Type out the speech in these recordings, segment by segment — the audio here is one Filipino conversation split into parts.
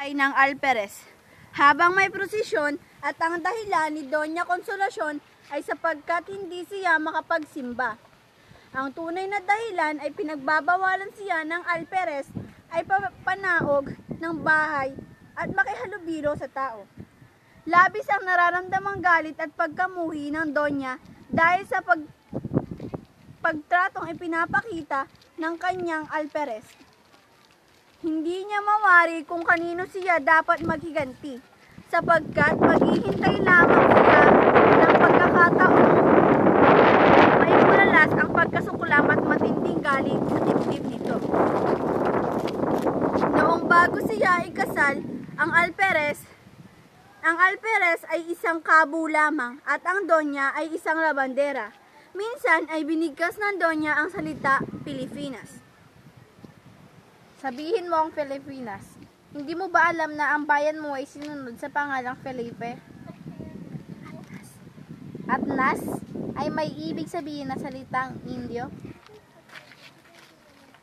Ay ng Alperes. Habang may prosesyon at ang dahilan ni Doña Consolacion ay sapagkat hindi siya makapagsimba. Ang tunay na dahilan ay pinagbabawalan siya ng Alperes ay panaog ng bahay at makihalubilo sa tao. Labis ang nararamdamang galit at pagkamuhi ng Donya dahil sa pagtratong ipinapakita ng kanyang Alperes. Hindi niya mawari kung kanino siya dapat maghiganti, sapagkat maghihintay lamang siya ng pagkakataon maibulalas ang pagkasukulam at matinding galit sa dibdib nito. Noong bago siya ikasal, ang Alperes ay isang kabo lamang at ang Donya ay isang labandera. Minsan ay binigkas ng Donya ang salita Pilipinas. Sabihin mo ang Pilipinas. Hindi mo ba alam na ang bayan mo ay sinunod sa pangalang Felipe? Atnas ay may ibig sabihin na salitang Indio.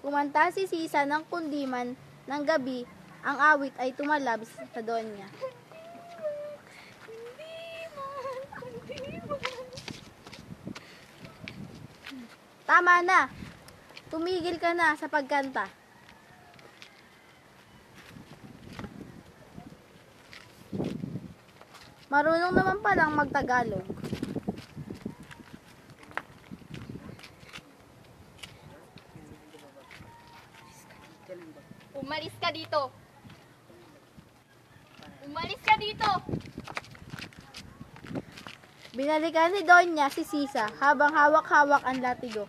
Kumanta si Sisa ng kundiman ng gabi, ang awit ay tumalab sa Donya. Tama na! Tumigil ka na sa pagkanta. Marunong naman palang magtagalog. Umalis ka dito! Umalis ka dito! Binalikan ni Donya si Sisa habang hawak-hawak ang latigo.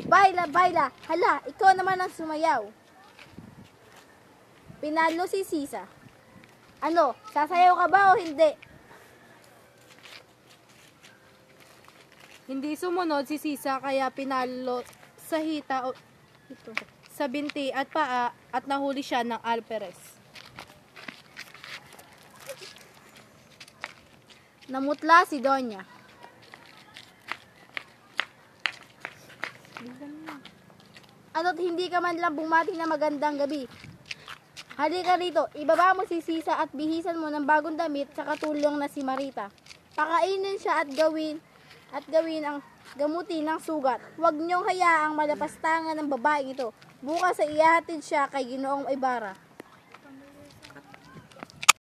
Baila, baila! Hala, ikaw naman ang sumayaw. Pinalo si Sisa. Ano, sasayaw ka ba o hindi? Hindi sumunod si Sisa kaya pinalo sa hita o sa binti at paa at nahuli siya ng Alperes. Namutla si Donya. Ano't hindi ka man lang bumati na magandang gabi? Halika rito, ibaba mo si Sisa at bihisan mo ng bagong damit sa katulong na si Marita. Pakainin siya at gawin ang gamutin ng sugat. Huwag niyong hayaang malapastangan ng babaeng ito. Bukas ay ihahatid siya kay Ginoong Ibarra.